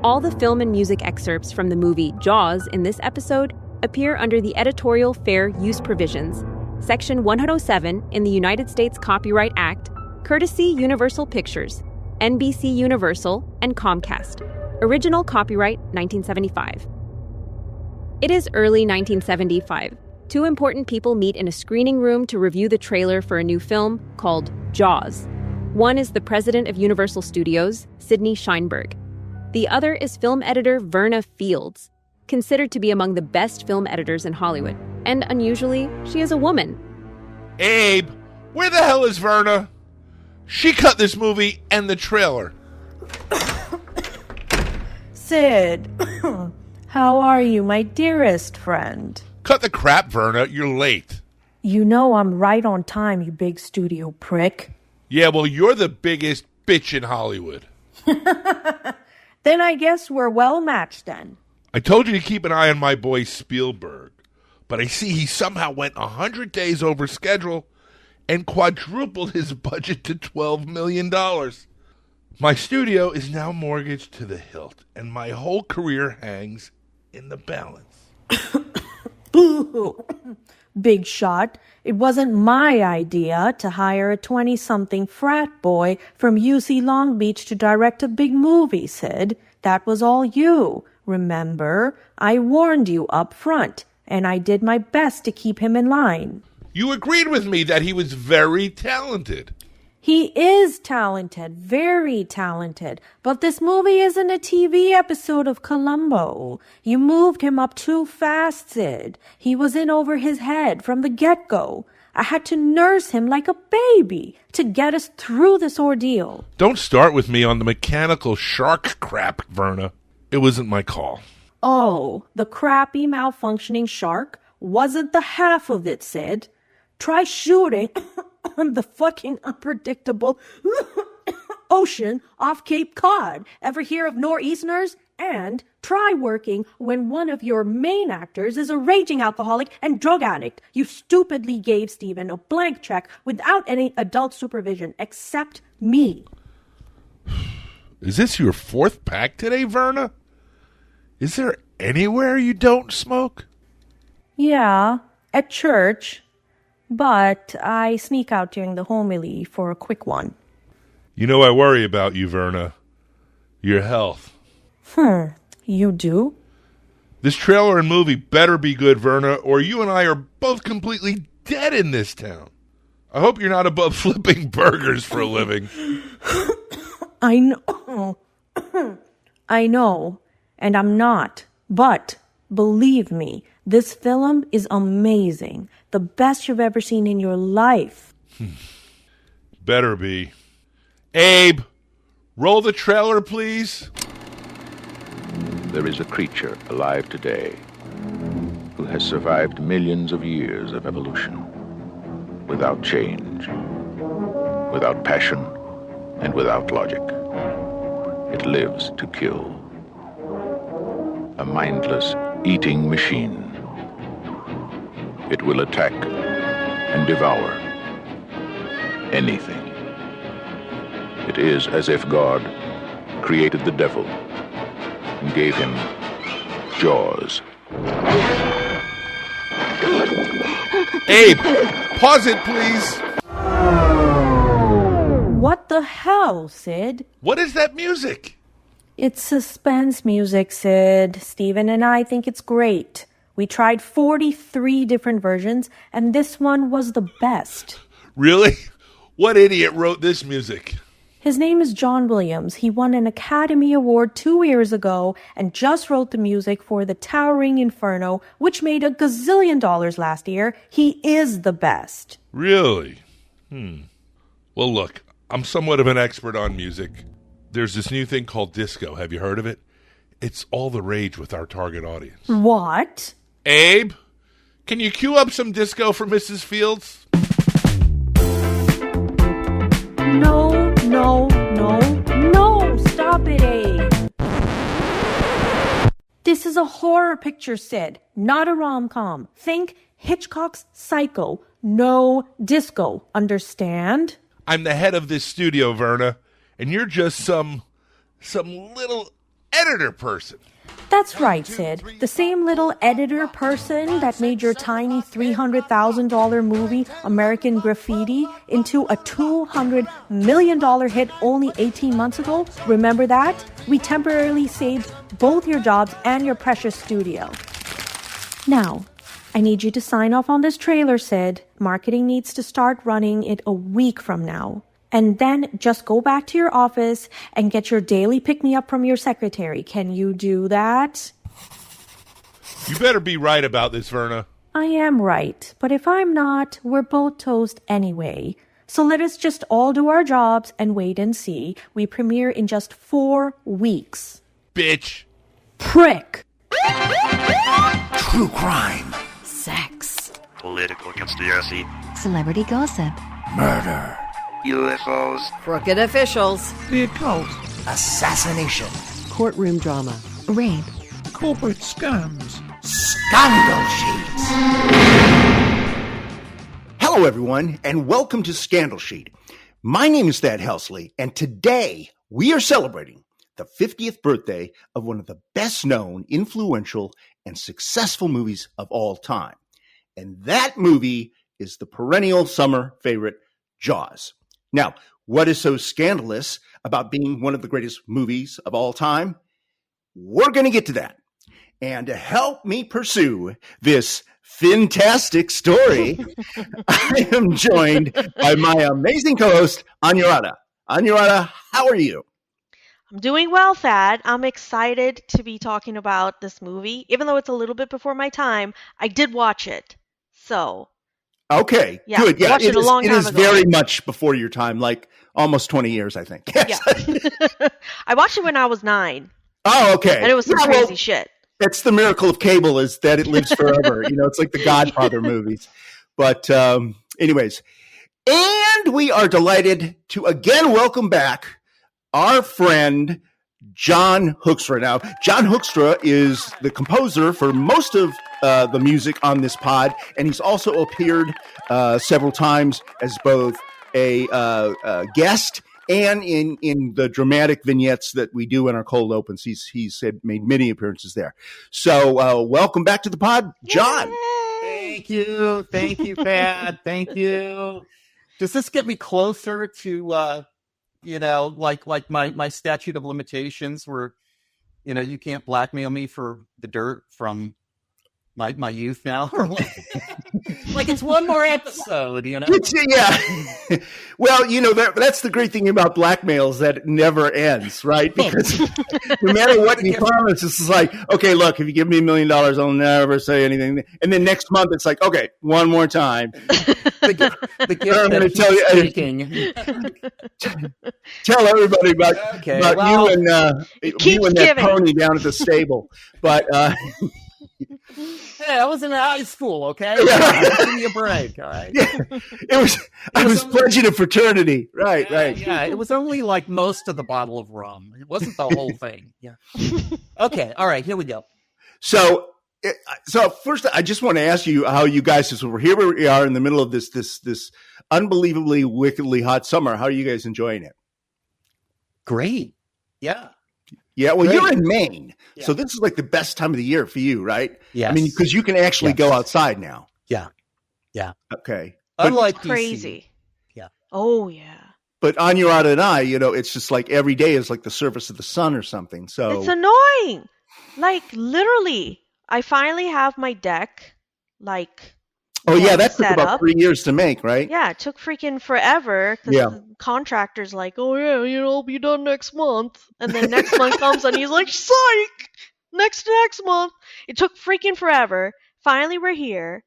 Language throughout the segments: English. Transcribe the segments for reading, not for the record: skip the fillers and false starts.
All the film and music excerpts from the movie Jaws in this episode appear under the Editorial Fair Use Provisions, Section 107 in the United States Copyright Act, courtesy Universal Pictures, NBC Universal, and Comcast. Original copyright 1975. It is early 1975. Two important people meet in a screening room to review the trailer for a new film called Jaws. One is the president of Universal Studios, Sidney Sheinberg. The other is film editor Verna Fields, considered to be among the best film editors in Hollywood. And unusually, she is a woman. Abe, where the hell is Verna? She cut this movie and the trailer. Sid, how are you, my dearest friend? Cut the crap, Verna. You're late. You know I'm right on time, you big studio prick. Yeah, well, you're the biggest bitch in Hollywood. Then I guess we're well matched then. I told you to keep an eye on my boy Spielberg, but I see he somehow went 100 days over schedule and quadrupled his budget to $12 million. My studio is now mortgaged to the hilt, and my whole career hangs in the balance. Boo! Big shot. It wasn't my idea to hire a 20-something frat boy from UC Long Beach to direct a big movie, Sid. That was all you. Remember, I warned you up front, and I did my best to keep him in line. You agreed with me that he was very talented. He is talented, very talented, but this movie isn't a TV episode of Columbo. You moved him up too fast, Sid. He was in over his head from the get-go. I had to nurse him like a baby to get us through this ordeal. Don't start with me on the mechanical shark crap, Verna. It wasn't my call. Oh, the crappy malfunctioning shark wasn't the half of it, Sid. Try shooting on the fucking unpredictable ocean off Cape Cod. Ever hear of nor'easters? And try working when one of your main actors is a raging alcoholic and drug addict. You stupidly gave Steven a blank check without any adult supervision except me. Is this your fourth pack today, Verna? Is there anywhere you don't smoke? Yeah, at church. But I sneak out during the homily for a quick one. You know I worry about you, Verna. Your health. You do? This trailer and movie better be good, Verna, or you and I are both completely dead in this town. I hope you're not above flipping burgers for a living. I know. I know. And I'm not. But believe me, this film is amazing. The best you've ever seen in your life. Better be. Abe, roll the trailer, please. There is a creature alive today who has survived millions of years of evolution without change, without passion, and without logic. It lives to kill. A mindless eating machine. It will attack and devour anything. It is as if God created the devil and gave him jaws. Abe, pause it, please. What the hell, Sid? What is that music? It's suspense music, Sid. Steven and I think it's great. We tried 43 different versions, and this one was the best. Really? What idiot wrote this music? His name is John Williams. He won an Academy Award 2 years ago and just wrote the music for The Towering Inferno, which made $1 gazillion last year. He is the best. Really? Well, look, I'm somewhat of an expert on music. There's this new thing called disco. Have you heard of it? It's all the rage with our target audience. What? Abe, can you cue up some disco for Mrs. Fields? No, stop it, Abe. This is a horror picture, Sid, not a rom-com. Think Hitchcock's Psycho, no disco, understand? I'm the head of this studio, Verna, and you're just some little editor person. That's right, Sid. The same little editor person that made your tiny $300,000 movie, American Graffiti, into a $200 million hit only 18 months ago. Remember that? We temporarily saved both your jobs and your precious studio. Now, I need you to sign off on this trailer, Sid. Marketing needs to start running it a week from now. And then just go back to your office and get your daily pick-me-up from your secretary. Can you do that? You better be right about this, Verna. I am right. But if I'm not, we're both toast anyway. So let us just all do our jobs and wait and see. We premiere in just 4 weeks. Bitch. Prick. True crime. Sex. Political conspiracy. Celebrity gossip. Murder. UFOs. Crooked officials. The occult. Assassination. Courtroom drama. Rape. Corporate scams. Scandal Sheets. Hello, everyone, and welcome to Scandal Sheet. My name is Thad Helsley, and today we are celebrating the 50th birthday of one of the best-known, influential, and successful movies of all time. And that movie is the perennial summer favorite, Jaws. Now, what is so scandalous about being one of the greatest movies of all time? We're going to get to that. And to help me pursue this fantastic story, I am joined by my amazing co-host, Anuradha. Anuradha, how are you? I'm doing well, Thad. I'm excited to be talking about this movie. Even though it's a little bit before my time, I did watch it. So... Okay, yeah, good. Yeah, watched it a long time it is ago. very much before your time, like almost 20 years, I think. Yeah. I watched it when I was 9. Oh, okay. And it was some crazy shit. That's the miracle of cable, is that it lives forever. It's like the Godfather movies. But anyways, and we are delighted to again welcome back our friend John HOEKSTRA. Now, John HOEKSTRA is the composer for most of the music on this pod, and he's also appeared several times as both a guest and in the dramatic vignettes that we do in our cold opens. He's made many appearances there. So welcome back to the pod, John. Yay! Thank you, Pat. Thank you. Does this get me closer to like my statute of limitations where you can't blackmail me for the dirt from my youth now? Like it's one more episode, Yeah. Well, that's the great thing about blackmail is that it never ends, right? Because no matter what you promise, it's like, okay, look, if you give me $1 million, I'll never say anything. And then next month, it's like, okay, one more time. The gift I'm going to tell you. Tell everybody about you and that pony down at the stable. But hey, I was in high school, okay? Give me a break, all right? Yeah. I was pledging a fraternity. Right. Yeah, it was only like most of the bottle of rum. It wasn't the whole thing. Yeah. Okay, all right, here we go. So first, I just want to ask you how you guys, so here we are in the middle of this unbelievably, wickedly hot summer. How are you guys enjoying it? Great. Yeah. Yeah, well, Great. You're in Maine, so this is like the best time of the year for you, right? Yes. I mean, because you can actually go outside now. Yeah. Okay. Unlike Crazy. DC. Yeah. Oh, yeah. But Anuradha and I, it's just like every day is like the surface of the sun or something. So It's annoying. Like, literally, I finally have my deck, that took set about up. 3 years to make, right? Yeah, it took freaking forever because the contractor's like, oh yeah, it'll be done next month. And then next month comes and he's like, psych! Next month. It took freaking forever. Finally, we're here.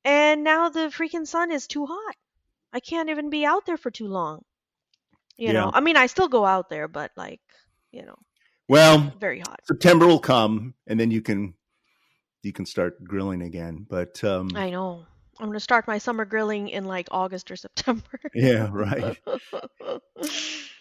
And now the freaking sun is too hot. I can't even be out there for too long. You know, I mean, I still go out there, but Well, very hot. September will come and then you can start grilling again. But I know. I'm going to start my summer grilling in like August or September. Yeah, right.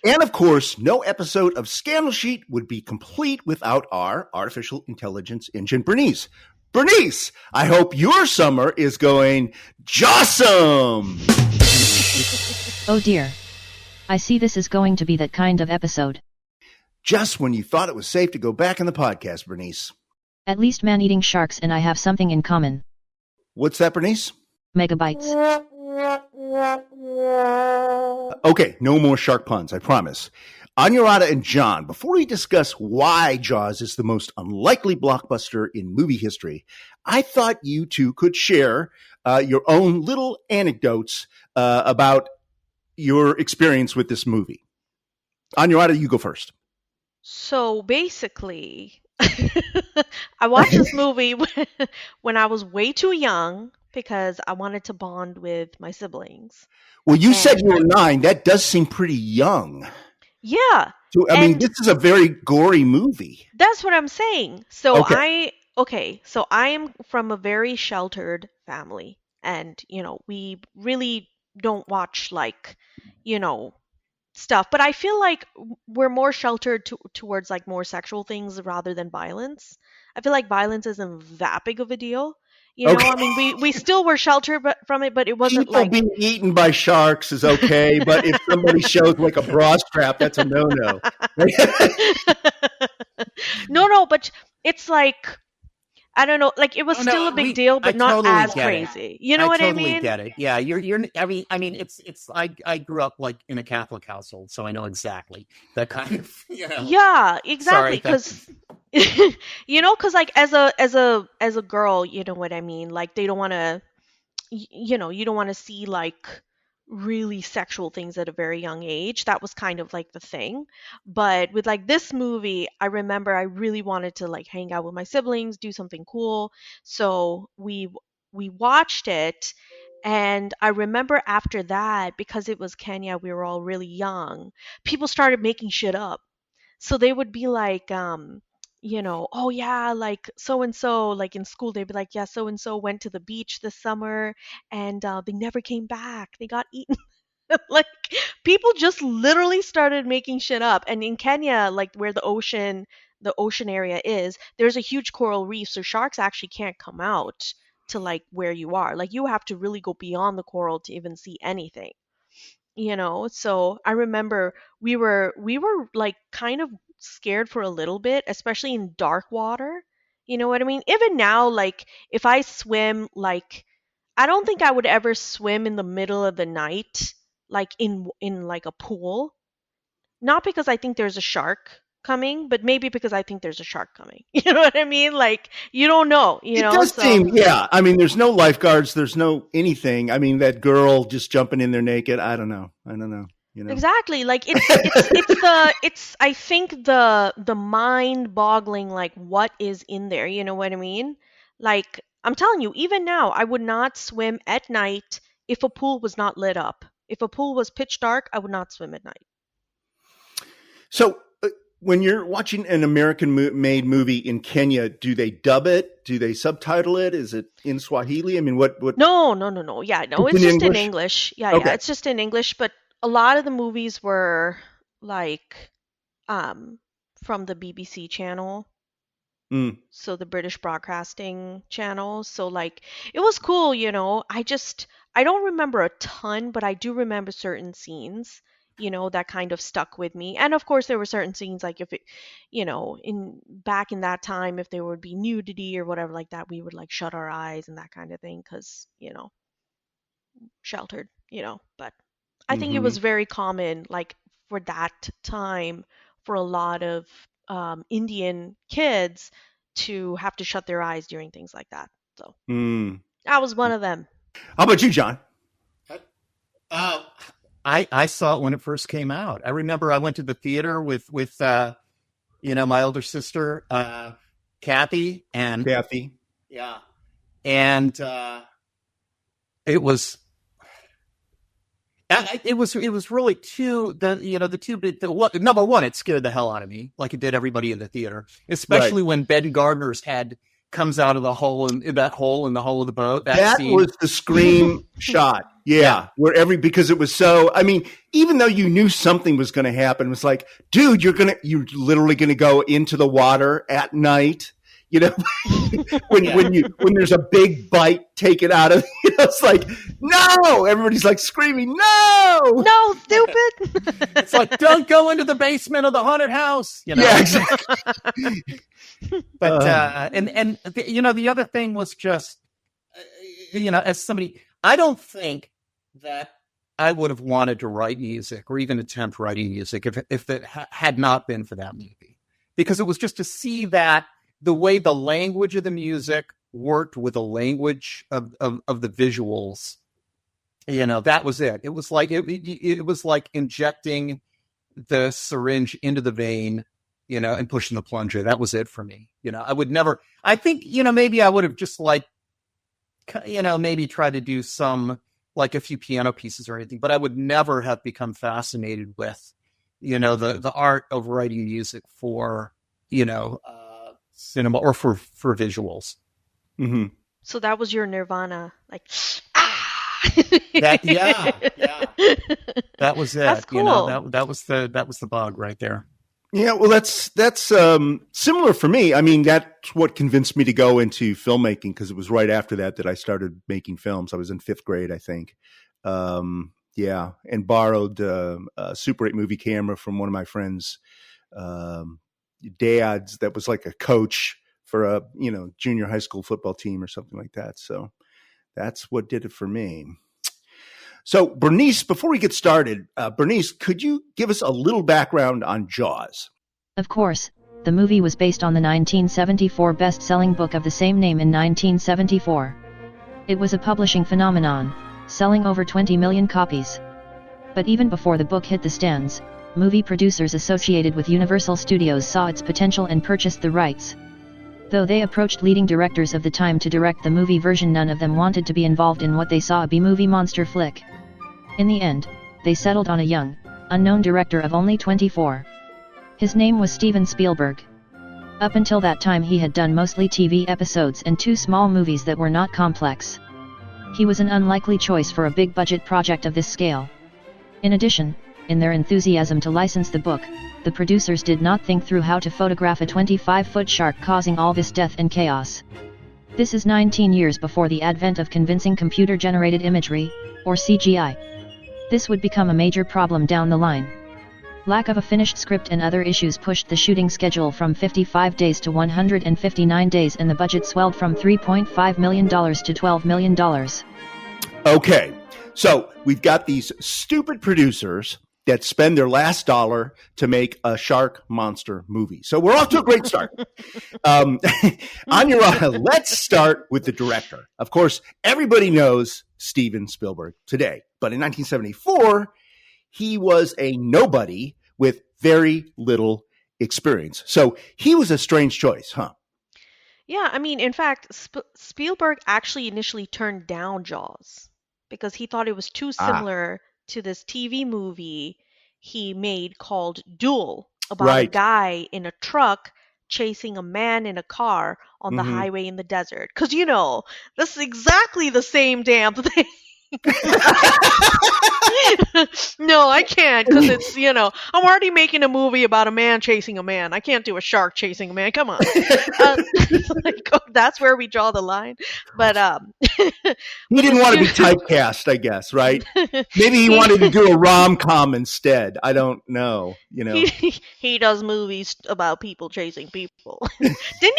And of course, no episode of Scandal Sheet would be complete without our artificial intelligence engine, Bernice. Bernice, I hope your summer is going jawsome. Oh dear. I see this is going to be that kind of episode. just when you thought it was safe to go back in the podcast, Bernice. At least man-eating sharks and I have something in common. What's that, Bernice? Megabytes. Okay, no more shark puns, I promise. Anuradha and John, before we discuss why Jaws is the most unlikely blockbuster in movie history, I thought you two could share your own little anecdotes about your experience with this movie. Anuradha, you go first. So basically, I watched this movie when I was way too young because I wanted to bond with my siblings. Well, you said you were 9. That does seem pretty young. Yeah. So, I mean, this is a very gory movie. That's what I'm saying. So Okay. so I am from a very sheltered family, and we really don't watch stuff, but I feel like we're more sheltered towards like more sexual things rather than violence. I feel like violence isn't that big of a deal. Okay. I mean, we still were sheltered from it, but it wasn't People like being eaten by sharks is okay, but if somebody shows like a bra strap, that's a no-no. No, but it's like, I don't know, like it was still a big deal, but not totally as get crazy. it. You know what I totally mean? get it. Yeah, you're. I mean, it's. I grew up like in a Catholic household, so I know exactly that kind of. Yeah, exactly. Because because like as a girl, you know what I mean. Like they don't want to, you don't want to see like really sexual things at a very young age. That was kind of like the thing. But with like this movie, I remember I really wanted to like hang out with my siblings, do something cool. So we watched it, and I remember after that, because it was Kenya, we were all really young, people started making shit up. So they would be like oh yeah, like so and so, like in school they'd be like, yeah, so and so went to the beach this summer and they never came back, they got eaten. Like people just literally started making shit up. And in Kenya, like where the ocean area is, there's a huge coral reef, so sharks actually can't come out to like where you are. Like you have to really go beyond the coral to even see anything. So I remember we were like kind of scared for a little bit, especially in dark water. You know what I mean? Even now, like if I swim, like I don't think I would ever swim in the middle of the night, like in like a pool. Not because I think there's a shark coming, but maybe because I think there's a shark coming. You know what I mean? Like you don't know. It does seem, yeah. I mean, there's no lifeguards, there's no anything. I mean, that girl just jumping in there naked. I don't know. Exactly. Like it's I think the mind boggling like what is in there. You know what I mean? Like I'm telling you, even now, I would not swim at night if a pool was not lit up. If a pool was pitch dark, I would not swim at night. So when you're watching an American-made movie in Kenya, do they dub it? Do they subtitle it? Is it in Swahili? I mean, what? No. Yeah, no, it's just in English. Yeah, Okay. yeah, it's just in English. But a lot of the movies were like from the BBC channel. So the British Broadcasting Channel. So like it was cool, I don't remember a ton, but I do remember certain scenes, that kind of stuck with me. And of course there were certain scenes like if it, back in that time, if there would be nudity or whatever like that, we would like shut our eyes and that kind of thing because, sheltered, but I think it was very common like for that time for a lot of Indian kids to have to shut their eyes during things like that. So I was one of them. How about you, John? I saw it when it first came out. I remember I went to the theater with my older sister, Kathy. Yeah. And it was really number one, it scared the hell out of me, like it did everybody in the theater, especially when Ben Gardner's head comes out of the hole in that hole in the hull of the boat. That was the scream shot. Yeah. Because it was so, I mean, even though you knew something was going to happen, it was like, dude, you're literally going to go into the water at night, when there's a big bite taken out of, it's like, no, everybody's like screaming, no, stupid. It's like, don't go into the basement of the haunted house. Yeah, exactly. But the other thing was just, as somebody, I don't think that I would have wanted to write music or even attempt writing music if it had not been for that movie, because it was just to see that the way the language of the music worked with the language of the visuals, that was it. It was like it was like injecting the syringe into the vein, and pushing the plunger. That was it for me. I would never. I think maybe I would have just maybe try to do some, like a few piano pieces or anything, but I would never have become fascinated with, the art of writing music for, cinema or for visuals. Mm-hmm. So that was your nirvana, like, That was it. That's cool. That was the bug right there. Yeah, well, that's similar for me. I mean, that's what convinced me to go into filmmaking, because it was right after that I started making films. I was in 5th grade, I think. And borrowed a Super 8 movie camera from one of my friends' dads that was like a coach for a junior high school football team or something like that. So that's what did it for me. So, Bernice, before we get started, Bernice, could you give us a little background on Jaws? Of course. The movie was based on the 1974 best-selling book of the same name in 1974. It was a publishing phenomenon, selling over 20 million copies. But even before the book hit the stands, movie producers associated with Universal Studios saw its potential and purchased the rights. Though they approached leading directors of the time to direct the movie version, none of them wanted to be involved in what they saw a B-movie monster flick. In the end, they settled on a young, unknown director of only 24. His name was Steven Spielberg. Up until that time he had done mostly TV episodes and 2 small movies that were not complex. He was an unlikely choice for a big-budget project of this scale. In addition, in their enthusiasm to license the book, the producers did not think through how to photograph a 25-foot shark causing all this death and chaos. This is 19 years before the advent of convincing computer-generated imagery, or CGI. This would become a major problem down the line. Lack of a finished script and other issues pushed the shooting schedule from 55 days to 159 days, and the budget swelled from $3.5 million to $12 million. Okay, so we've got these stupid producers that spend their last dollar to make a shark monster movie. So we're off to a great start. Anuradha, let's start with the director. Of course, everybody knows Steven Spielberg today, but in 1974, he was a nobody with very little experience. So he was a strange choice, huh? Yeah, I mean, in fact, Spielberg actually initially turned down Jaws because he thought it was too similar to this TV movie he made called Duel, about a guy in a truck chasing a man in a car on the highway in the desert. Because, this is exactly the same damn thing. No, I can't, because it's, I'm already making a movie about a man chasing a man. I can't do a shark chasing a man. Come on. That's where we draw the line. But he didn't want to be typecast, I guess, right? Maybe he wanted to do a rom-com instead. I don't know. He does movies about people chasing people. Didn't he?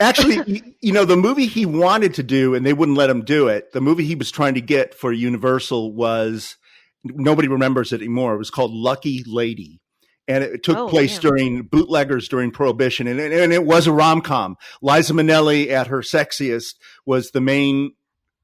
Actually, the movie he wanted to do, and they wouldn't let him do it, the movie he was trying to get for Universal was, nobody remembers it anymore, it was called Lucky Lady. And it took place during bootleggers during Prohibition. And it was a rom-com. Liza Minnelli at her sexiest was the main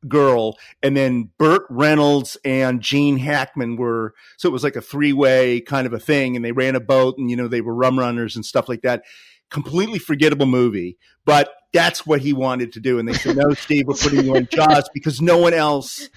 girl. And then Burt Reynolds and Gene Hackman were, so it was like a 3-way kind of a thing. And they ran a boat and, they were rum runners and stuff like that. Completely forgettable movie, but that's what he wanted to do. And they said, no, Steve, we're putting you in Jaws, because no one else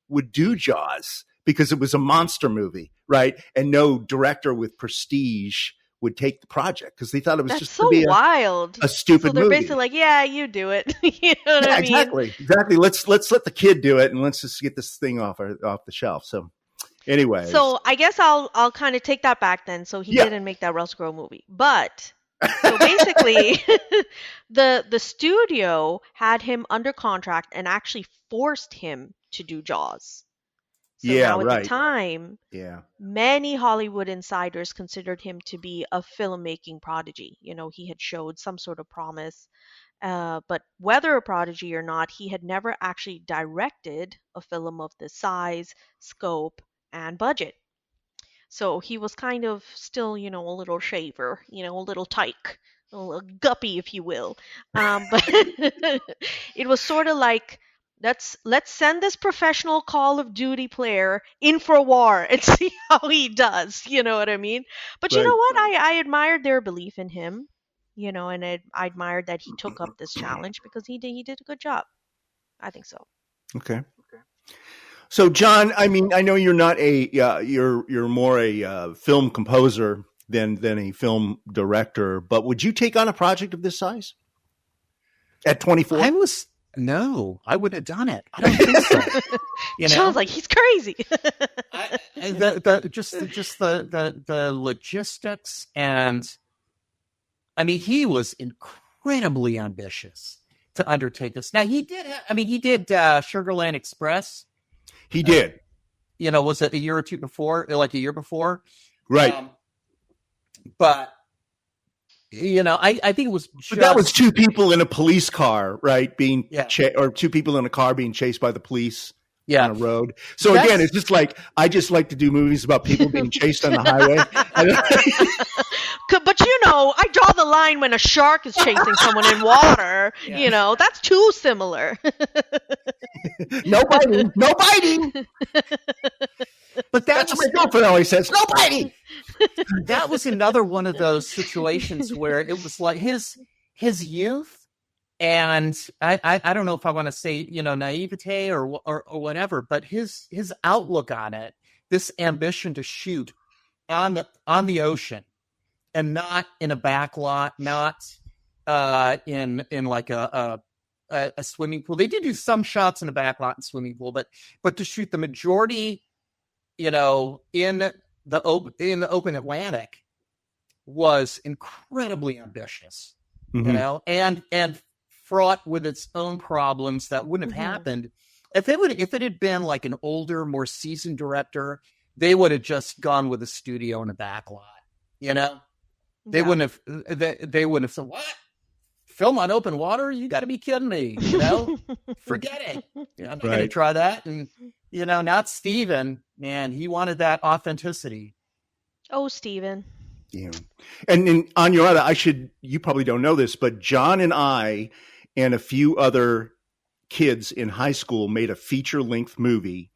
would do Jaws because it was a monster movie, right? And no director with prestige would take the project because they thought it was just so wild, a stupid movie. So they're basically like, yeah, you do it. You know what I mean? Exactly. Let's let the kid do it, and let's just get this thing off the shelf. So anyway, so I guess I'll kind of take that back then. So he didn't make that Russell Crowe movie, but So basically, the studio had him under contract and actually forced him to do Jaws. So now at the time, many Hollywood insiders considered him to be a filmmaking prodigy. He had showed some sort of promise. But whether a prodigy or not, he had never actually directed a film of this size, scope, and budget. So he was kind of still, a little shaver, a little tyke, a little guppy, if you will. But it was sort of like, let's send this professional Call of Duty player in for war and see how he does. You know what I mean? But you know what? I admired their belief in him. And I admired that he took up this challenge because he did a good job. I think so. Okay. So, John, I mean, I know you're not you're more a film composer than a film director, but would you take on a project of this size at 24? No, I wouldn't have done it. I don't think so. John's like, he's crazy. The logistics, and I mean, he was incredibly ambitious to undertake this. Now he did Sugarland Express. He did. Was it a year or two before? Like a year before? Right. But I think it was but that was two people in a police car, right? Or two people in a car being chased by the police on a road. So again, it's just like, I just like to do movies about people being chased on the highway. But I draw the line when a shark is chasing someone in water. That's too similar. No biting. But that's what my girlfriend always says. No biting. That was another one of those situations where it was like his youth, and I don't know if I want to say naivete or whatever, but his outlook on it, this ambition to shoot on the ocean, and not in a backlot, not in like a swimming pool. They did do some shots in a backlot and swimming pool, but to shoot the majority, in the open Atlantic, was incredibly ambitious, and fraught with its own problems that wouldn't have happened if it had been like an older, more seasoned director. They would have just gone with a studio in a backlot, They wouldn't have. They wouldn't have said, "What? Film on open water? You got to be kidding me!" Forget it. I'm not going to try that. And not Steven. Man, he wanted that authenticity. Oh, Steven. Yeah. And Anuradha, you probably don't know this, but John and I and a few other kids in high school made a feature-length movie,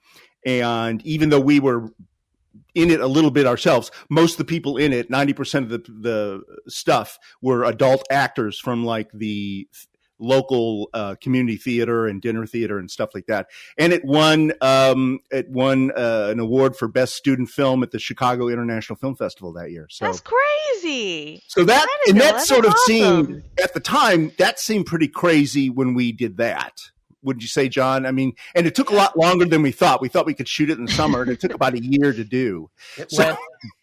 and even though we were in it a little bit ourselves, most of the people in it, 90% of the stuff, were adult actors from like the local community theater and dinner theater and stuff like that. And it won an award for best student film at the Chicago International Film Festival that year. So that's crazy. So that sort of seemed, at the time, that seemed pretty crazy when we did that. Wouldn't you say, John? I mean, and it took a lot longer than we thought. We thought we could shoot it in the summer, and it took about a year to do.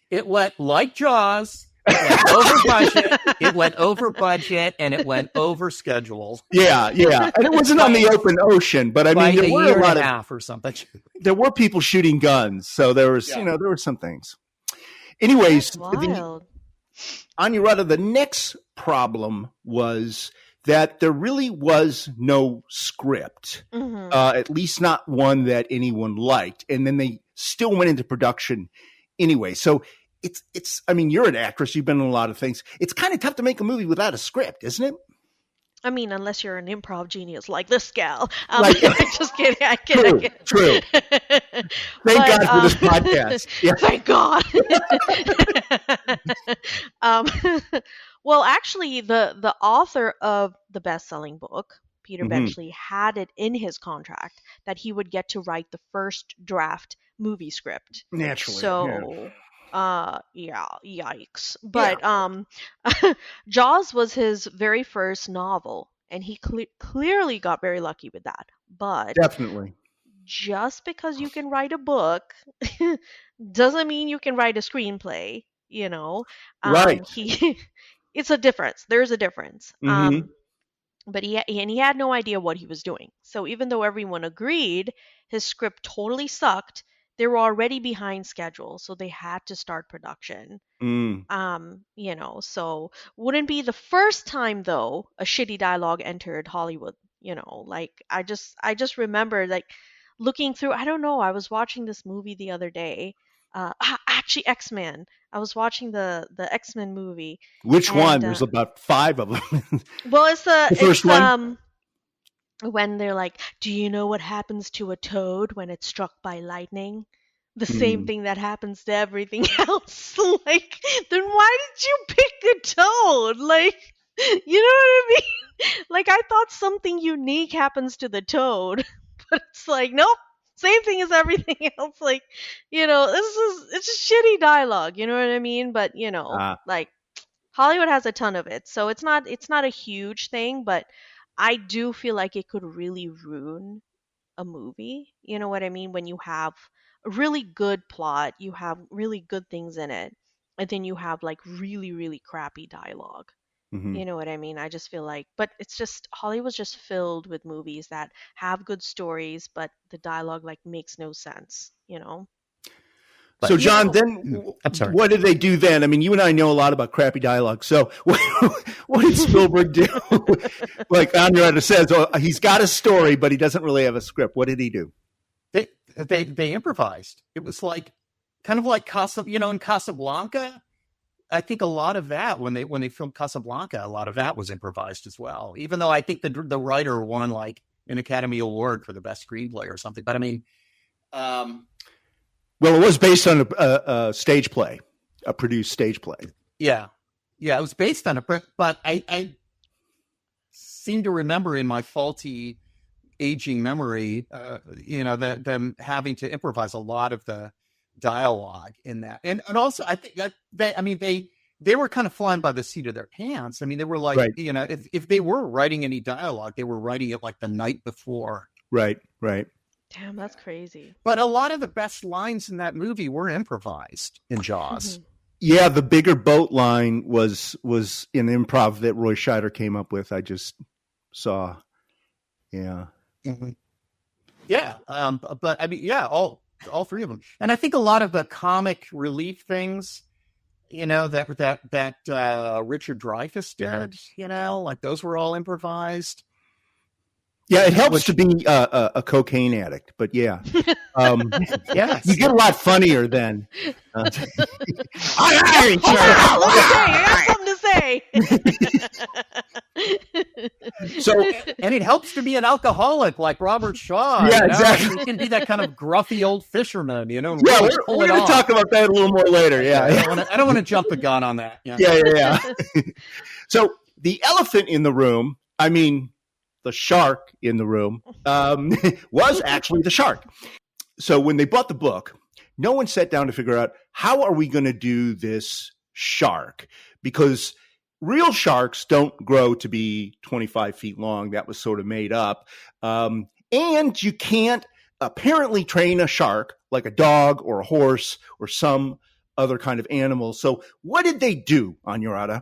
It went like Jaws. It went over budget. It went over budget, and it went over schedule. Yeah, and it wasn't on the open ocean, but I mean, there were a lot of half or something. There were people shooting guns, so there was, there were some things. Anyways, Anuradha, the next problem was that there really was no script, at least not one that anyone liked, and then they still went into production anyway. So it's. I mean, you're an actress. You've been in a lot of things. It's kind of tough to make a movie without a script, isn't it? I mean, unless you're an improv genius like this gal. Just kidding. I kid. True. Thank God for this podcast. Yeah. Thank God. Well, actually, the author of the best-selling book, Peter Benchley, had it in his contract that he would get to write the first draft movie script. Naturally. So, yikes. But Jaws was his very first novel, and he clearly got very lucky with that. But definitely, just because you can write a book doesn't mean you can write a screenplay. Right. it's a difference. There's a difference. Mhm. But he had no idea what he was doing. So even though everyone agreed his script totally sucked, they were already behind schedule, so they had to start production. Mm. So wouldn't be the first time though a shitty dialogue entered Hollywood. Like I just remember like looking through. I don't know. I was watching this movie the other day. Actually, X-Men. I was watching the X-Men movie. Which one? And, There's about 5 of them. well, it's The first one? When they're like, "Do you know what happens to a toad when it's struck by lightning?" The same thing that happens to everything else. Like, then why did you pick a toad? Like, you know what I mean? Like, I thought something unique happens to the toad, but it's like, nope, same thing as everything else. Like, it's just shitty dialogue. You know what I mean? But like, Hollywood has a ton of it, so it's not a huge thing, but I do feel like it could really ruin a movie. You know what I mean? When you have a really good plot, you have really good things in it, and then you have like really, really crappy dialogue. Mhm. You know what I mean? I just feel like, but it's just Hollywood's just filled with movies that have good stories, but the dialogue like makes no sense. But, So, John, then I'm sorry. what did they do then? I mean, you and I know a lot about crappy dialogue. So, what did Spielberg do? Like Anuradha says, he's got a story, but he doesn't really have a script. What did he do? They improvised. It was like kind of like in Casablanca. I think a lot of that when they filmed Casablanca, a lot of that was improvised as well. Even though I think the writer won like an Academy Award for the best screenplay or something. But I mean, well, it was based on a stage play, a produced stage play. Yeah, it was based on but I seem to remember in my faulty aging memory, that them having to improvise a lot of the dialogue in that, and also I think that they were kind of flying by the seat of their pants. I mean, they were like, Right. If they were writing any dialogue, they were writing it like the night before. Right. damn, that's crazy. But a lot of the best lines in that movie were improvised in Jaws. Yeah, the bigger boat line was an improv that Roy Scheider came up with. I just saw. Yeah. Mm-hmm. Yeah. But I mean, yeah, all 3 of them. And I think a lot of the comic relief things, that Richard Dreyfuss did, like those were all improvised. Yeah, it helps to be a cocaine addict, but yeah. Yes. You get a lot funnier then. Let me say, I got something to say. So, and it helps to be an alcoholic like Robert Shaw. Yeah, exactly. You can be that kind of gruffy old fisherman, yeah, really pull we're it going to off. talk about that a little more later. Yeah. I don't want to jump the gun on that. Yeah. So the elephant in the room, I mean, the shark in the room, was actually the shark. So when they bought the book, no one sat down to figure out how are we going to do this shark? Because real sharks don't grow to be 25 feet long. That was sort of made up. And you can't apparently train a shark like a dog or a horse or some other kind of animal. So what did they do, Anuradha?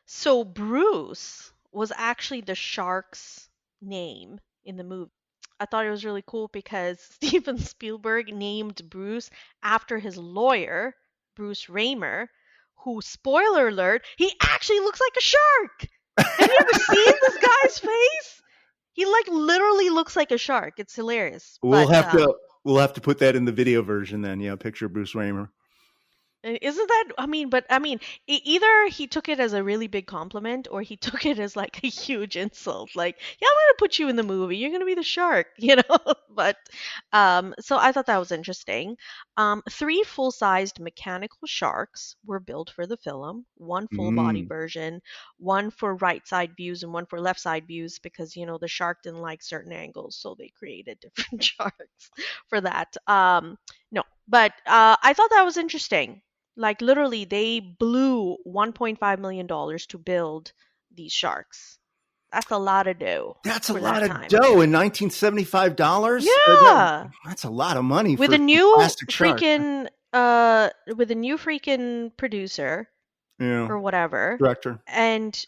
So Bruce was actually the shark's name in the movie. I thought it was really cool because Steven Spielberg named Bruce after his lawyer, Bruce Raymer, who, spoiler alert, he actually looks like a shark. Have you ever seen this guy's face? He like literally looks like a shark. It's hilarious. We'll have to put that in the video version then. Yeah, picture Bruce Raymer. Isn't that, either he took it as a really big compliment or he took it as like a huge insult. Like, yeah, I'm going to put you in the movie. You're going to be the shark, But, so I thought that was interesting. 3 full-sized mechanical sharks were built for the film. 1 full-body version, 1 for right side views and 1 for left side views because, the shark didn't like certain angles. So they created different sharks for that. No, but I thought that was interesting. Like literally, they blew $1.5 million to build these sharks. That's a lot of dough. That's a lot of dough in $1975. Yeah, that's a lot of money with for a new plastic shark. freaking producer. Yeah. or whatever, Director. and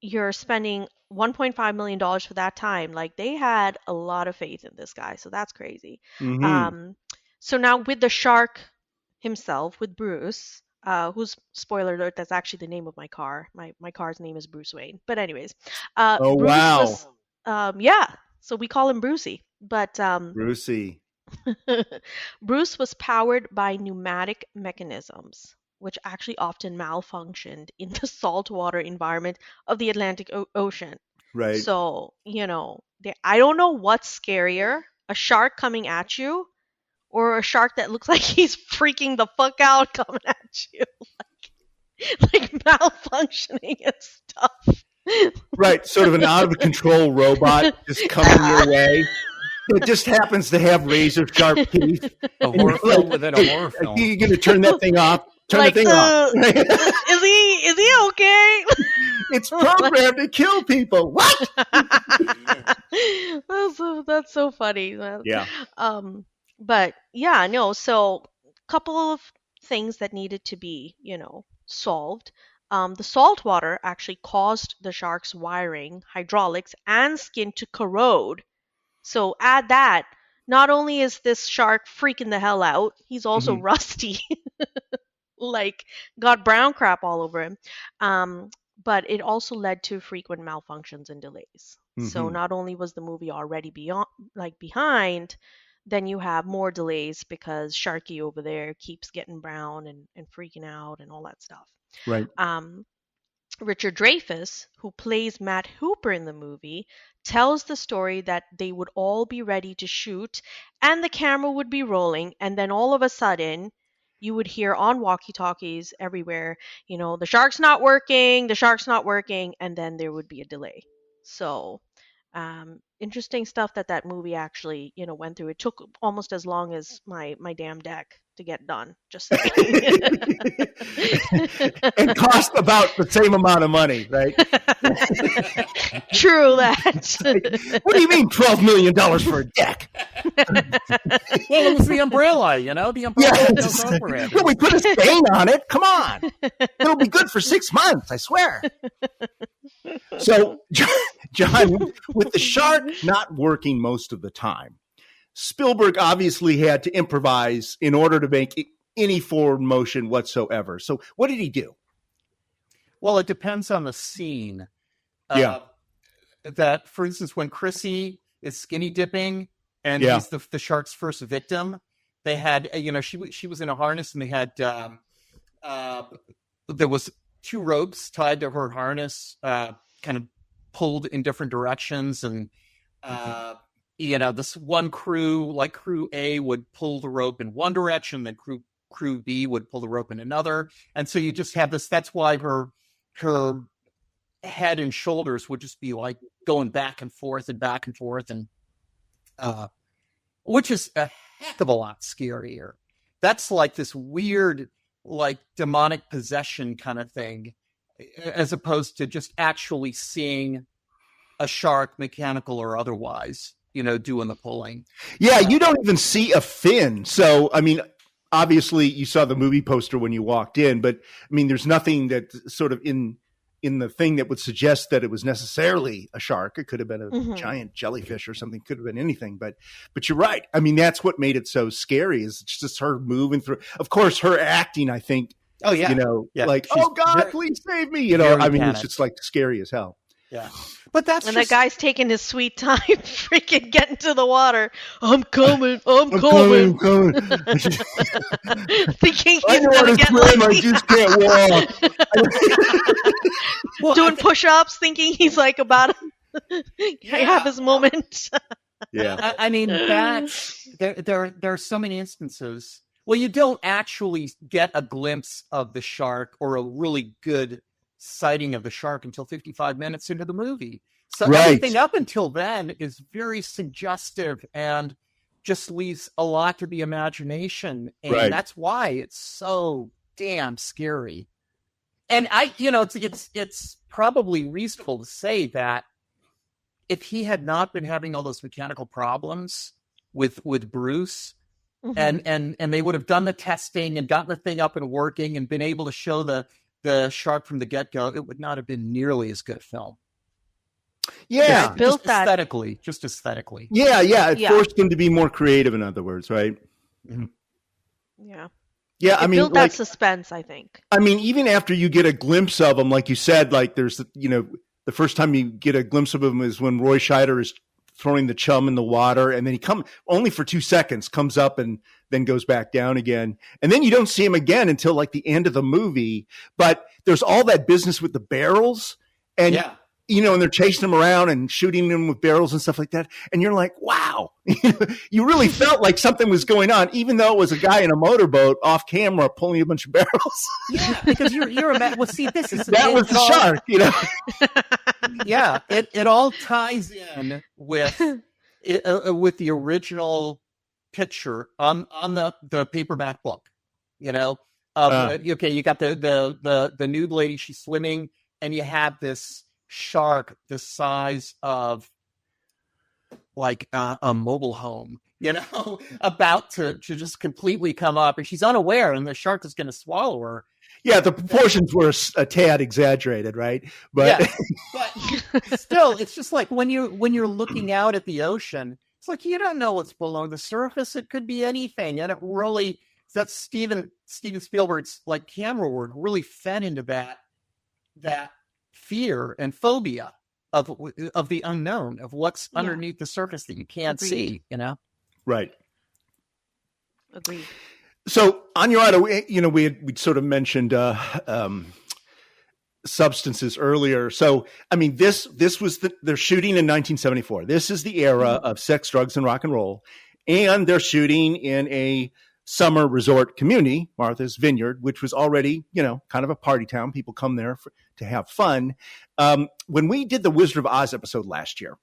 you're spending $1.5 million for that time. Like, they had a lot of faith in this guy, so that's crazy. Mm-hmm. So now with the shark himself, with Bruce, who's, spoiler alert, that's actually the name of my car. My car's name is Bruce Wayne. But anyways, Oh, Bruce wow. was, so we call him Brucey. But Brucey. Bruce was powered by pneumatic mechanisms, which actually often malfunctioned in the saltwater environment of the Atlantic Ocean. Right. So, I don't know what's scarier, a shark coming at you or a shark that looks like he's freaking the fuck out coming at you. Like malfunctioning and stuff. Right. Sort of an out-of-control robot just coming your way. It just happens to have razor-sharp teeth. A horror film within a horror film. You're going to turn that thing off. Turn the thing off. Is he okay? It's programmed to kill people. What? That's so funny. Yeah. But yeah, no. So, couple of things that needed to be, solved. The salt water actually caused the shark's wiring, hydraulics, and skin to corrode. So add that. Not only is this shark freaking the hell out, he's also rusty. Like, got brown crap all over him. But it also led to frequent malfunctions and delays. So not only was the movie already behind, then you have more delays because Sharky over there keeps getting brown and freaking out and all that stuff. Right. Richard Dreyfuss, who plays Matt Hooper in the movie, tells the story that they would all be ready to shoot and the camera would be rolling, and then all of a sudden you would hear on walkie-talkies everywhere, the shark's not working, and then there would be a delay. So interesting stuff that movie actually, went through. It took almost as long as my damn deck to get done. Just saying. And cost about the same amount of money, right? True that. What do you mean $12 million for a deck? Well, it was the umbrella, The umbrella goes over it. Well, we put a stain on it. Come on. It'll be good for 6 months, I swear. So, John, with the shark not working most of the time, Spielberg obviously had to improvise in order to make any forward motion whatsoever. So what did he do? Well, it depends on the scene. That, for instance, when Chrissy is skinny dipping and he's the shark's first victim, they had, she was in a harness, and they had, there was 2 ropes tied to her harness, kind of pulled in different directions, and this one crew, like crew A, would pull the rope in one direction, then crew B would pull the rope in another, and so you just have this. That's why her head and shoulders would just be like going back and forth, and which is a heck of a lot scarier. That's like this weird, like demonic possession kind of thing, as opposed to just actually seeing a shark, mechanical or otherwise, doing the pulling. Yeah, you don't even see a fin. So, I mean, obviously you saw the movie poster when you walked in, but I mean, there's nothing that sort of in the thing that would suggest that it was necessarily a shark. It could have been a giant jellyfish or something. Could have been anything. But you're right. I mean, that's what made it so scary, is just her moving through. Of course, her acting, I think. Oh yeah. Like, oh God, please save me. I mean, it's just like scary as hell. Yeah. But that's when that guy's taking his sweet time, freaking getting to the water. I'm coming. Coming. Thinking he's gonna get lucky. I just can't walk. Doing push-ups, thinking he's like about to have his moment. Yeah. I mean, there are so many instances. Well, you don't actually get a glimpse of the shark or a really good sighting of the shark until 55 minutes into the movie. So everything up until then is very suggestive and just leaves a lot to the imagination. And that's why it's so damn scary. And it's probably reasonable to say that if he had not been having all those mechanical problems with Bruce, and they would have done the testing and gotten the thing up and working and been able to show the shark from the get-go, it would not have been nearly as good a film. Yeah. Built just aesthetically. Just aesthetically. Yeah. It forced them to be more creative, in other words, right? Yeah. Yeah, I mean, built that suspense, I think. I mean, even after you get a glimpse of them, like you said, like there's, the first time you get a glimpse of him is when Roy Scheider is throwing the chum in the water, and then he only for 2 seconds, comes up and then goes back down again. And then you don't see him again until like the end of the movie. But there's all that business with the barrels, and and they're chasing him around and shooting him with barrels and stuff like that. And you're like, wow, you really felt like something was going on, even though it was a guy in a motorboat off camera pulling a bunch of barrels. Yeah, because you're a man. Well, see, this is that was the shark, Yeah, it all ties in with the original picture on the paperback book. Okay, you got the nude lady, she's swimming, and you have this shark the size of like a mobile home, about to just completely come up, and she's unaware, and the shark is going to swallow her. Yeah, the proportions were a tad exaggerated, right? But, but still, it's just like when you're looking out at the ocean, it's like you don't know what's below the surface. It could be anything, and it really, that's Steven Spielberg's like camera work really fed into that fear and phobia of the unknown, of what's underneath the surface that you can't see, Right. Agreed. So, Anuradha, we'd sort of mentioned substances earlier. So, I mean, this was they're shooting in 1974. This is the era of sex, drugs, and rock and roll, and they're shooting in a summer resort community, Martha's Vineyard, which was already, kind of a party town. People come there to have fun. When we did the Wizard of Oz episode last year,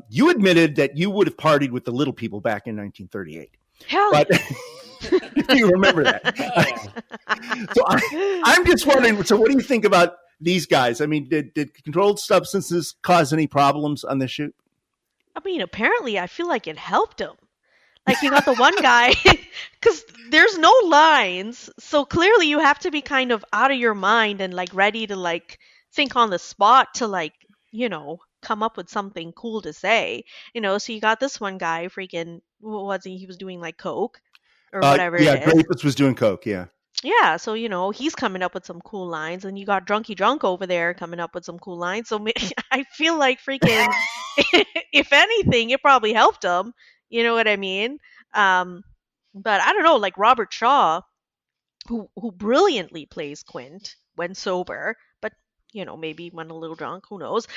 you admitted that you would have partied with the little people back in 1938. Hell. But you remember that. So I'm just wondering, so what do you think about these guys? I mean, did controlled substances cause any problems on this shoot? I mean, apparently I feel like it helped him. Like, you got the one guy, because there's no lines, so clearly you have to be kind of out of your mind and, like, ready to, like, think on the spot to, like, come up with something cool to say. So you got this one guy, freaking, what was he? He was doing, like, coke or whatever. Yeah, Dreyfus was doing coke, yeah. Yeah, so, he's coming up with some cool lines, and you got Drunky Drunk over there coming up with some cool lines. So I feel like freaking, if anything, it probably helped him. You know what I mean? But I don't know, like Robert Shaw, who brilliantly plays Quint when sober, but, maybe when a little drunk, who knows,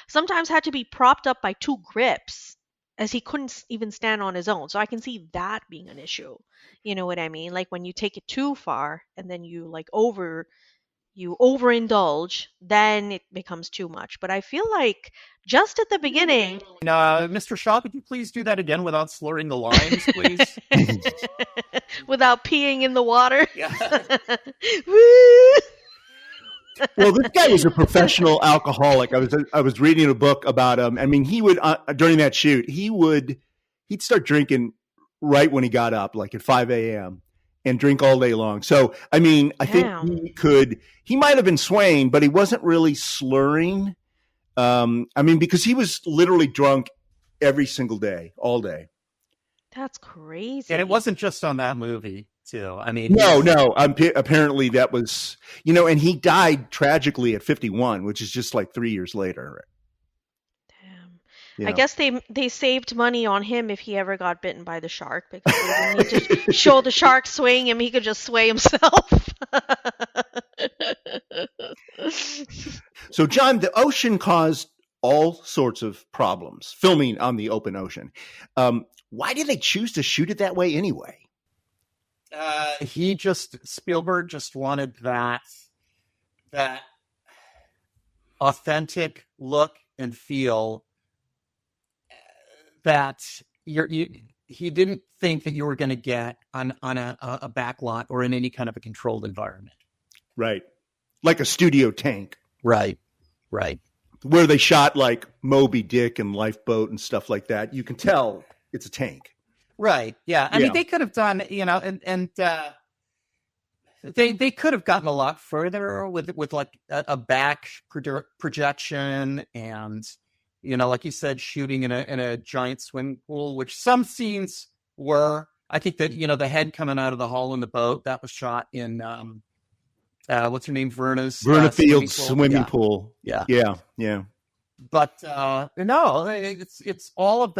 sometimes had to be propped up by 2 grips, as he couldn't even stand on his own. So I can see that being an issue. You know what I mean? Like when you take it too far and then you overindulge, then it becomes too much. But I feel like just at the beginning... Mr. Shaw, could you please do that again without slurring the lines, please? Without peeing in the water? Yeah. Well, this guy was a professional alcoholic. I was reading a book about him. I mean, he would, during that shoot, he'd start drinking right when he got up, like at 5 a.m., and drink all day long. So, I mean, I think he might have been swaying, but he wasn't really slurring. Because he was literally drunk every single day, all day. That's crazy. And it wasn't just on that movie, too. I mean, no. Apparently that was, and he died tragically at 51, which is just like 3 years later. I guess they saved money on him if he ever got bitten by the shark, because they didn't need to show the shark swaying him. He could just sway himself. So, John, the ocean caused all sorts of problems, filming on the open ocean. Why did they choose to shoot it that way anyway? Spielberg just wanted that authentic look and feel that he didn't think that you were going to get on a back lot or in any kind of a controlled environment. Right. Like a studio tank. Right. Where they shot like Moby Dick and Lifeboat and stuff like that. You can tell it's a tank. Right. Yeah. I Yeah. mean, they could have done, and they could have gotten a lot further with like a back projection and, like you said, shooting in a giant swimming pool, which some scenes were. I think that, the head coming out of the hole in the boat, that was shot in, what's her name? Verna Field's swimming pool. Yeah. Yeah. But no, it's all of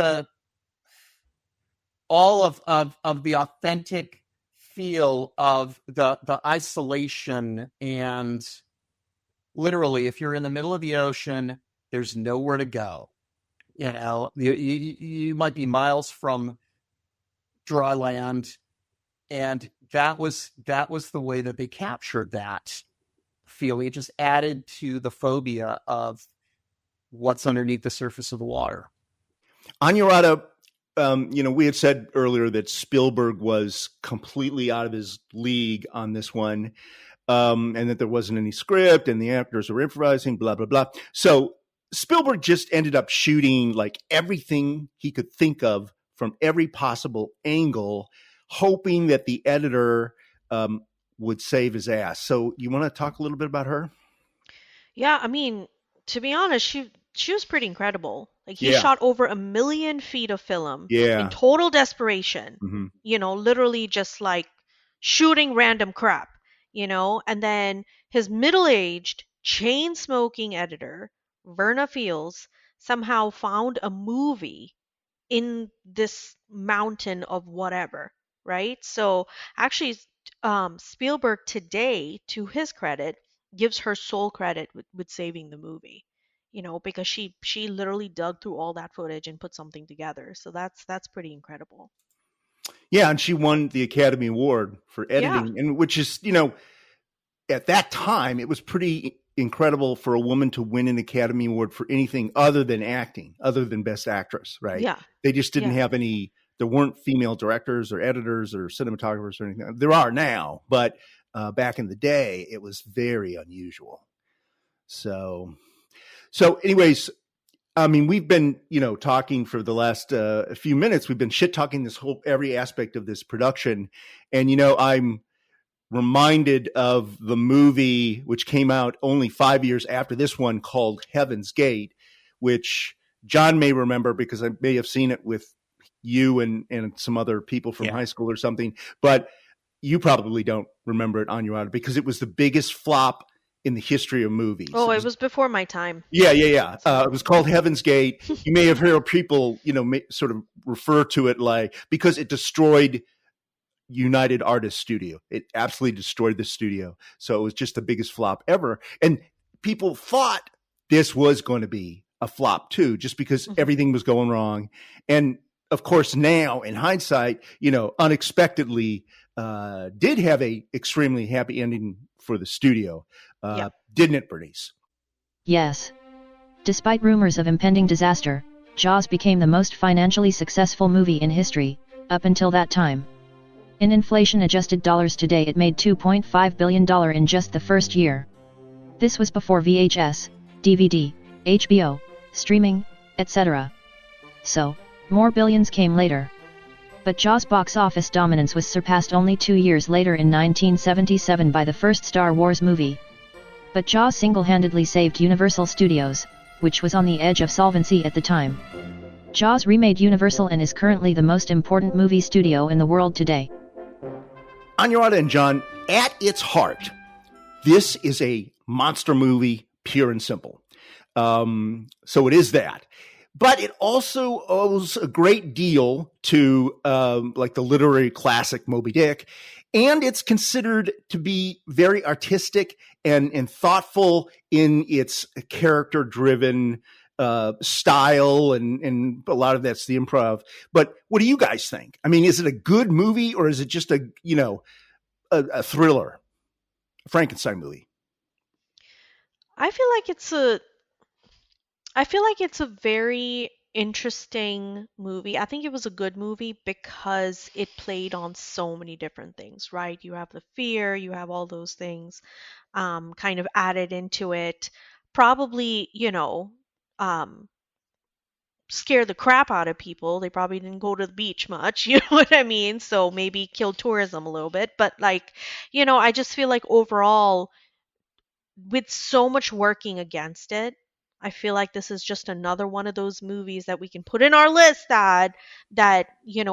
the authentic feel of the isolation, and literally, if you're in the middle of the ocean, there's nowhere to go. You might be miles from dry land, and that was the way that they captured that feeling. It just added to the phobia of what's underneath the surface of the water. Anuradha, we had said earlier that Spielberg was completely out of his league on this one, and that there wasn't any script and the actors were improvising, blah, blah, blah. So Spielberg just ended up shooting like everything he could think of from every possible angle, hoping that the editor would save his ass. So you want to talk a little bit about her? Yeah, I mean, to be honest, she was pretty incredible. Like he shot over 1 million feet of film in total desperation. Literally just like shooting random crap, and then his middle-aged, chain-smoking editor, Verna Fields, somehow found a movie in this mountain of whatever, right? So actually, Spielberg today, to his credit, gives her sole credit with saving the movie, because she literally dug through all that footage and put something together. So that's pretty incredible. Yeah, and she won the Academy Award for editing, and which is, at that time, it was pretty incredible for a woman to win an Academy Award for anything other than acting, other than Best Actress, right? Yeah. They just didn't have there weren't female directors or editors or cinematographers or anything. There are now, but back in the day, it was very unusual. So anyways, I mean, we've been, talking for the last few minutes. We've been shit talking every aspect of this production. And, I'm reminded of the movie, which came out only 5 years after this one, called Heaven's Gate, which John may remember because I may have seen it with you and some other people from high school or something. But you probably don't remember it, Anuradha, because it was the biggest flop in the history of movies. Oh, it was before my time. Yeah. It was called Heaven's Gate. You may have heard people, sort of refer to it like, because it destroyed United Artists Studio. It absolutely destroyed the studio. So it was just the biggest flop ever. And people thought this was going to be a flop too, just because everything was going wrong. And of course, now in hindsight, unexpectedly did have a extremely happy ending for the studio. Didn't it, Bernice? Yes. Despite rumors of impending disaster, Jaws became the most financially successful movie in history, up until that time. In inflation-adjusted dollars today, it made $2.5 billion in just the first year. This was before VHS, DVD, HBO, streaming, etc. So, more billions came later. But Jaws' box office dominance was surpassed only 2 years later in 1977 by the first Star Wars movie. But Jaws single-handedly saved Universal Studios, which was on the edge of solvency at the time. Jaws remade Universal and is currently the most important movie studio in the world today. Anuradha and John, at its heart, this is a monster movie, pure and simple. So it is that. But it also owes a great deal to like the literary classic Moby Dick. And it's considered to be very artistic and thoughtful in its character-driven style, and a lot of that's the improv. But what do you guys think? I mean, is it a good movie, or is it just a thriller, a Frankenstein movie? I feel like it's a very interesting movie. I think it was a good movie because it played on so many different things, right? You have the fear, you have all those things kind of added into it. Probably, scare the crap out of people. They probably didn't go to the beach much, you know what I mean? So maybe kill tourism a little bit. But like, I just feel like overall, with so much working against it, I feel like this is just another one of those movies that we can put in our list that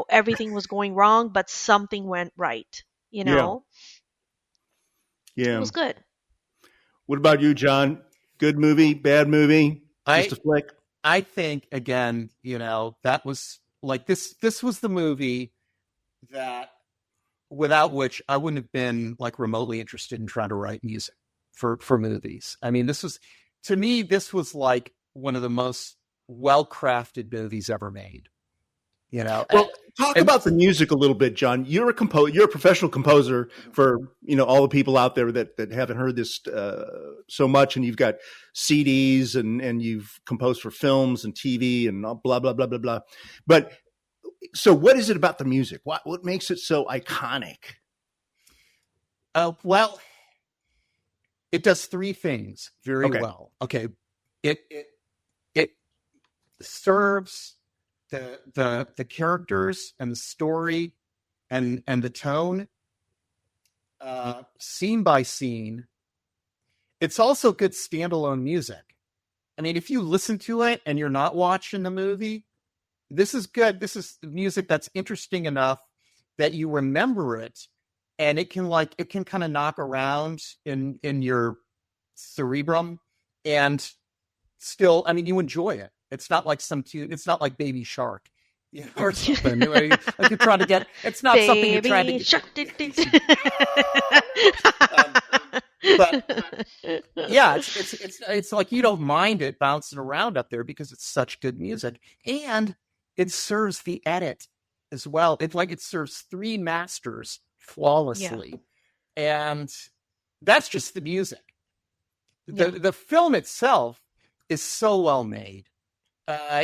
everything was going wrong, but something went right. Yeah. It was good. What about you, John? Good movie, bad movie, just a flick? I think again, that was like this was the movie that without which I wouldn't have been like remotely interested in trying to write music for movies. I mean, this was like one of the most well-crafted movies ever made. Well, talk about the music a little bit, John. You're a professional composer for, all the people out there that haven't heard this so much, and you've got CDs and you've composed for films and TV and blah, blah, blah, blah, blah. But so what is it about the music? What makes it so iconic? Well, it does three things very well. Okay. It serves the characters and the story and the tone scene by scene. It's also good standalone music. I mean, if you listen to it and you're not watching the movie, this is good. This is music that's interesting enough that you remember it, and it can kind of knock around in your cerebrum, and still, I mean, you enjoy it. It's not like it's not like Baby Shark, or something. Like you're trying to get. It's not something you're trying to get. But yeah, it's like you don't mind it bouncing around up there because it's such good music, and it serves the edit as well. It's like it serves three masters flawlessly, and that's just the music. The film itself is so well made.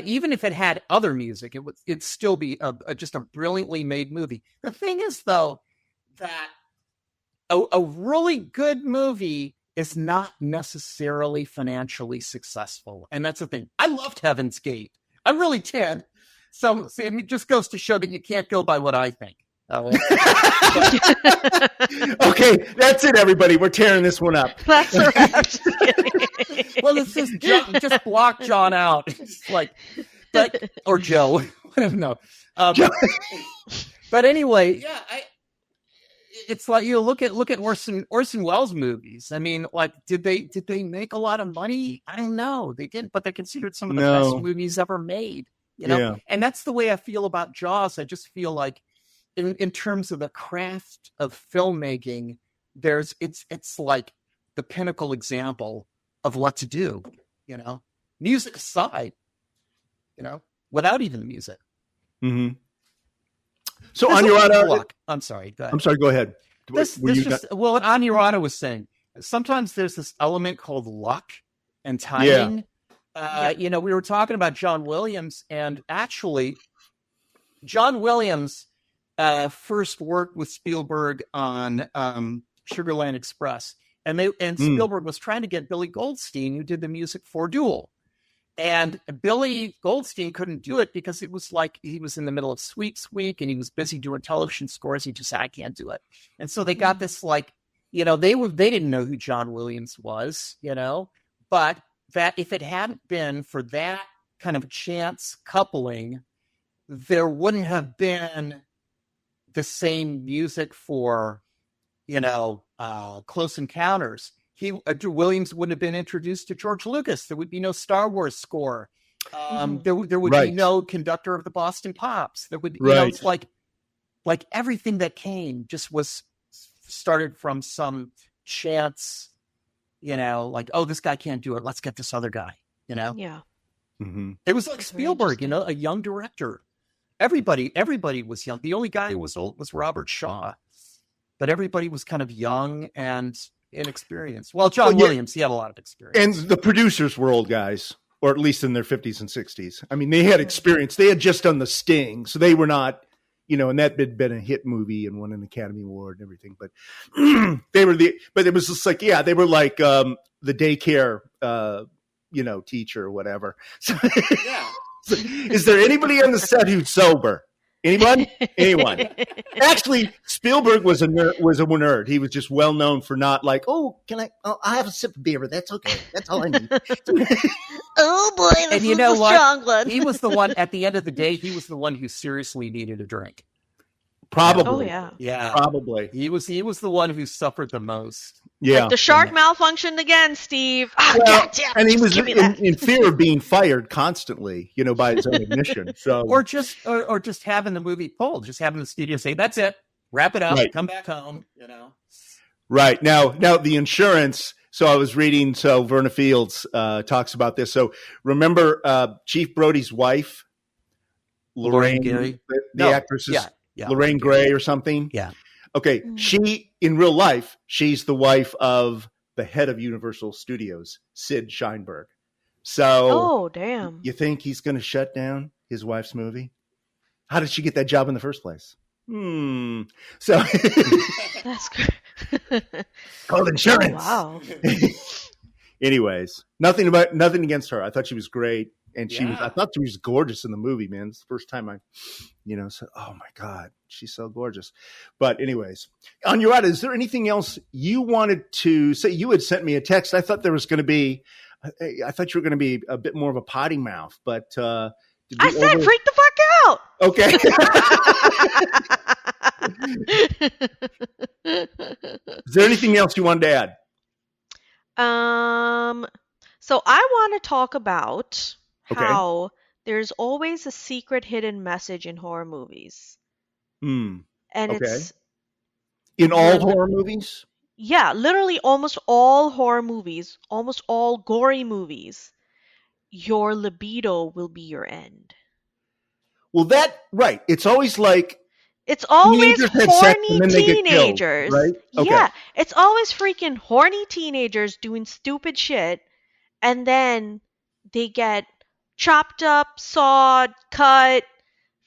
Even if it had other music, it'd still be just a brilliantly made movie. The thing is, though, that a really good movie is not necessarily financially successful, and that's the thing. I loved Heaven's Gate. I really did. So it just goes to show that you can't go by what I think. Okay, that's it, everybody. We're tearing this one up. That's a wrap. Well, it's just block John out. It's like, or Joe. I don't know. But anyway, yeah, it's like look at Orson Welles movies. I mean, like, did they make a lot of money? I don't know. They didn't, but they're considered some of the best movies ever made. And that's the way I feel about Jaws. I just feel like, in terms of the craft of filmmaking, it's like the pinnacle example of what to do. Music aside, without even the music. Mm-hmm. So Anuradha, I'm sorry. Go ahead. I'm sorry. Go ahead. What Anuradha was saying, sometimes there's this element called luck and timing. We were talking about John Williams, and actually, John Williams first worked with Spielberg on Sugarland Express, and Spielberg was trying to get Billy Goldstein, who did the music for Duel. And Billy Goldstein couldn't do it because it was like he was in the middle of Sweeps Week and he was busy doing television scores. He just said, I can't do it. And so they got this they didn't know who John Williams was, but that if it hadn't been for that kind of chance coupling, there wouldn't have been the same music for, Close Encounters. Williams wouldn't have been introduced to George Lucas. There would be no Star Wars score. There would be no conductor of the Boston Pops. There would, it's like everything that came just was started from some chance, like, oh, this guy can't do it. Let's get this other guy, Yeah. Mm-hmm. It was like Spielberg, a young director. Everybody was young. The only guy who was old was Robert Shaw, but everybody was kind of young and inexperienced. Well, John Williams, he had a lot of experience. And the producers were old guys, or at least in their 50s and 60s. I mean, they had experience. They had just done The Sting, so they were not, and that had been a hit movie and won an Academy Award and everything. But but it was just like, they were like the daycare, teacher or whatever. So, Is there anybody on the set who's sober? Anyone? Anyone? Actually, Spielberg was a nerd. He was just well known for not like, oh, can I? Oh, I have a sip of beer, but that's okay. That's all I need. Oh boy, this And you is know the what? strong one. He was the one. At the end of the day, he was the one who seriously needed a drink. Probably. Oh yeah. Yeah, Probably. He was the one who suffered the most. Yeah. Like the shark malfunctioned again, Steve. Ah, Well, goddamn, and he just was give me that. in fear of being fired constantly, by his own admission. So, Or just having the movie pulled, just having the studio say, "That's it, wrap it up, Right. come back home." right now the insurance. So I was reading. So Verna Fields talks about this. So remember Chief Brody's wife, Lorraine Gray? the actress is Lorraine Gray or something. Yeah. Okay. She in real life, she's the wife of the head of Universal Studios, Sid Sheinberg. So, Oh damn. you think he's going to shut down his wife's movie? How did she get that job in the first place? So, That's good. called insurance. Wow. Anyways, nothing against her. I thought she was great, and Yeah. I thought she was gorgeous in the movie. Man, it's the first time I, said, "Oh my God, she's so gorgeous." But anyways, Anuradha, is there anything else you wanted to say? You had sent me a text. I thought there was going to be. I thought you were going to be a bit more of a potty mouth, but I said freak the fuck out. Okay. Is there anything else you wanted to add? So I want to talk about Okay. how there's always a secret hidden message in horror movies. And Okay. it's In all horror movies? literally almost all horror movies, almost all gory movies, your libido will be your end. Well, right. It's always like It's always teenagers have sex horny and then they get killed, teenagers. right? Okay. Yeah, it's always freaking horny teenagers doing stupid shit, and then they get chopped up, sawed, cut,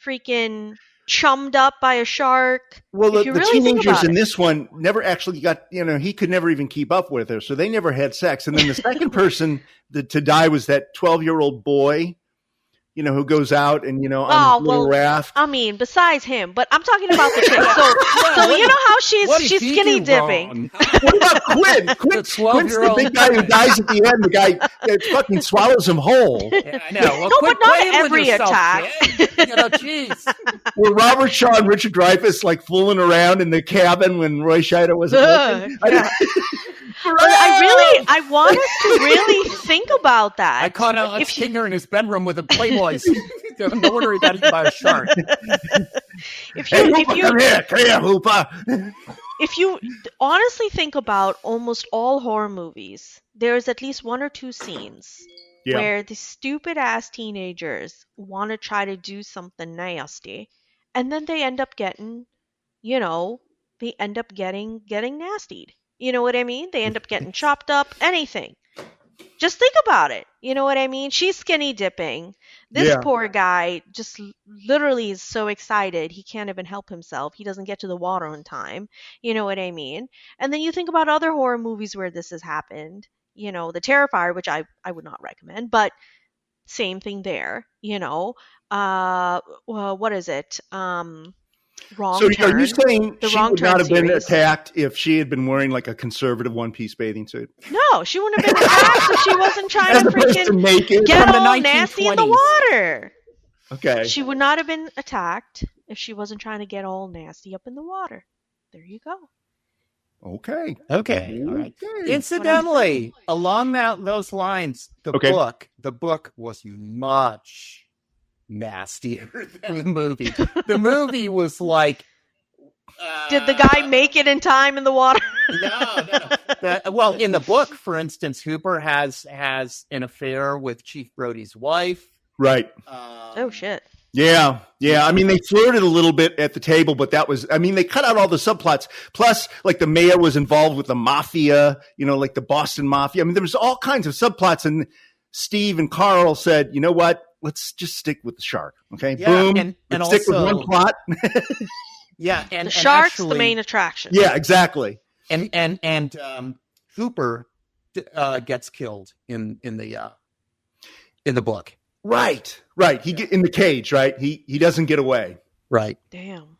freaking chummed up by a shark. Well, If you the really think teenagers about in it. this one never actually got, he could never even keep up with her. So they never had sex. And then the second person to die was that 12-year-old boy, who goes out and, on his little raft. I mean, besides him, but I'm talking about the chick. So you know how she's skinny dipping. What about Quinn? Quinn's the big guy who dies at the end. The guy that fucking swallows him whole. Yeah, I know. Well, No, quit but not playing with every yourself, attack. kid. Jeez. Were Robert Shaw and Richard Dreyfuss like fooling around in the cabin when Roy Scheider wasn't looking? But I want us to really think about that. I caught Alex Kinger in his bedroom with a Playboy. No wonder he got eaten by a shark. If you honestly think about almost all horror movies, there's at least one or two scenes where the stupid ass teenagers want to try to do something nasty, and then they end up getting, getting nastied. You know what I mean? They end up getting chopped up, anything. Just think about it. You know what I mean? She's skinny dipping. This poor guy just literally is so excited he can't even help himself. He doesn't get to the water on time. You know what I mean? And then you think about other horror movies where this has happened. The Terrifier, which I would not recommend, but same thing there. What is it? Wrong So Turn. are you saying The she Wrong would Turn not have been series. attacked if she had been wearing like a conservative one-piece bathing suit? No, she wouldn't have been attacked if she wasn't trying As to opposed to freaking naked? get From the all nasty in the 1920s. water. Okay. She would not have been attacked if she wasn't trying to get all nasty up in the water. There you go. Okay. Okay. All right. Okay. Incidentally, along those lines, the book was much nastier than the movie. The movie was like. Did the guy make it in time in the water? No. Well, in the book, for instance, Hooper has an affair with Chief Brody's wife. Right. Oh shit. Yeah. I mean, they flirted a little bit at the table, but they cut out all the subplots. Plus, like the mayor was involved with the mafia, like the Boston Mafia. I mean, there was all kinds of subplots, and Steve and Carl said, you know what? Let's just stick with the shark. Okay. Yeah, Boom. and Let's stick with also- one plot. Yeah, and The shark's actually, the main attraction. Yeah, exactly. And Hooper gets killed in the book. Right. Right. He get in the cage, right? He doesn't get away. Right. Damn.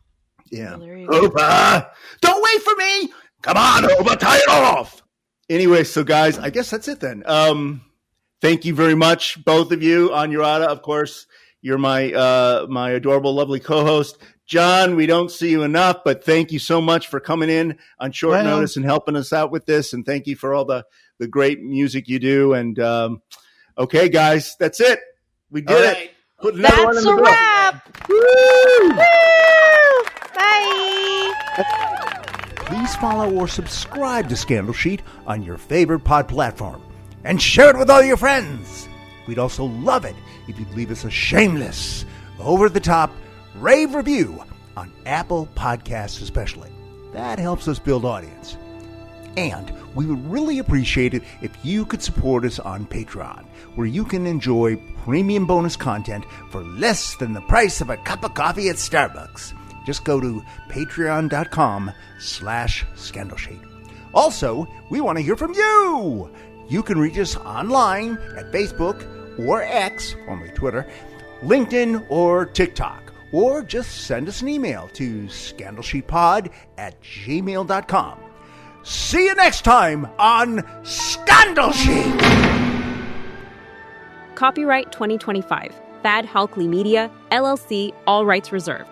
Yeah. Well, there you go. Oba! Don't wait for me! Come on, Oba, tie it off! Anyway, so guys, I guess that's it then. Thank you very much, both of you. Anuradha, of course, you're my my adorable, lovely co-host. John, we don't see you enough, but thank you so much for coming in on short notice and helping us out with this. And thank you for all the great music you do. And okay, guys, that's it. We did it. Put another one in That's the a book. wrap. Woo! Woo! Bye. Please follow or subscribe to Scandal Sheet on your favorite pod platform and share it with all your friends. We'd also love it if you'd leave us a shameless, over-the-top rave review on Apple Podcasts especially. That helps us build audience. And we would really appreciate it if you could support us on Patreon, where you can enjoy premium bonus content for less than the price of a cup of coffee at Starbucks. Just go to patreon.com/scandalsheet. Also, we want to hear from you. You can reach us online at Facebook or X, formerly Twitter, LinkedIn, or TikTok. Or just send us an email to scandalsheetpod@gmail.com. See you next time on Scandal Sheet! Copyright 2025. Thad Halkley Media, LLC, all rights reserved.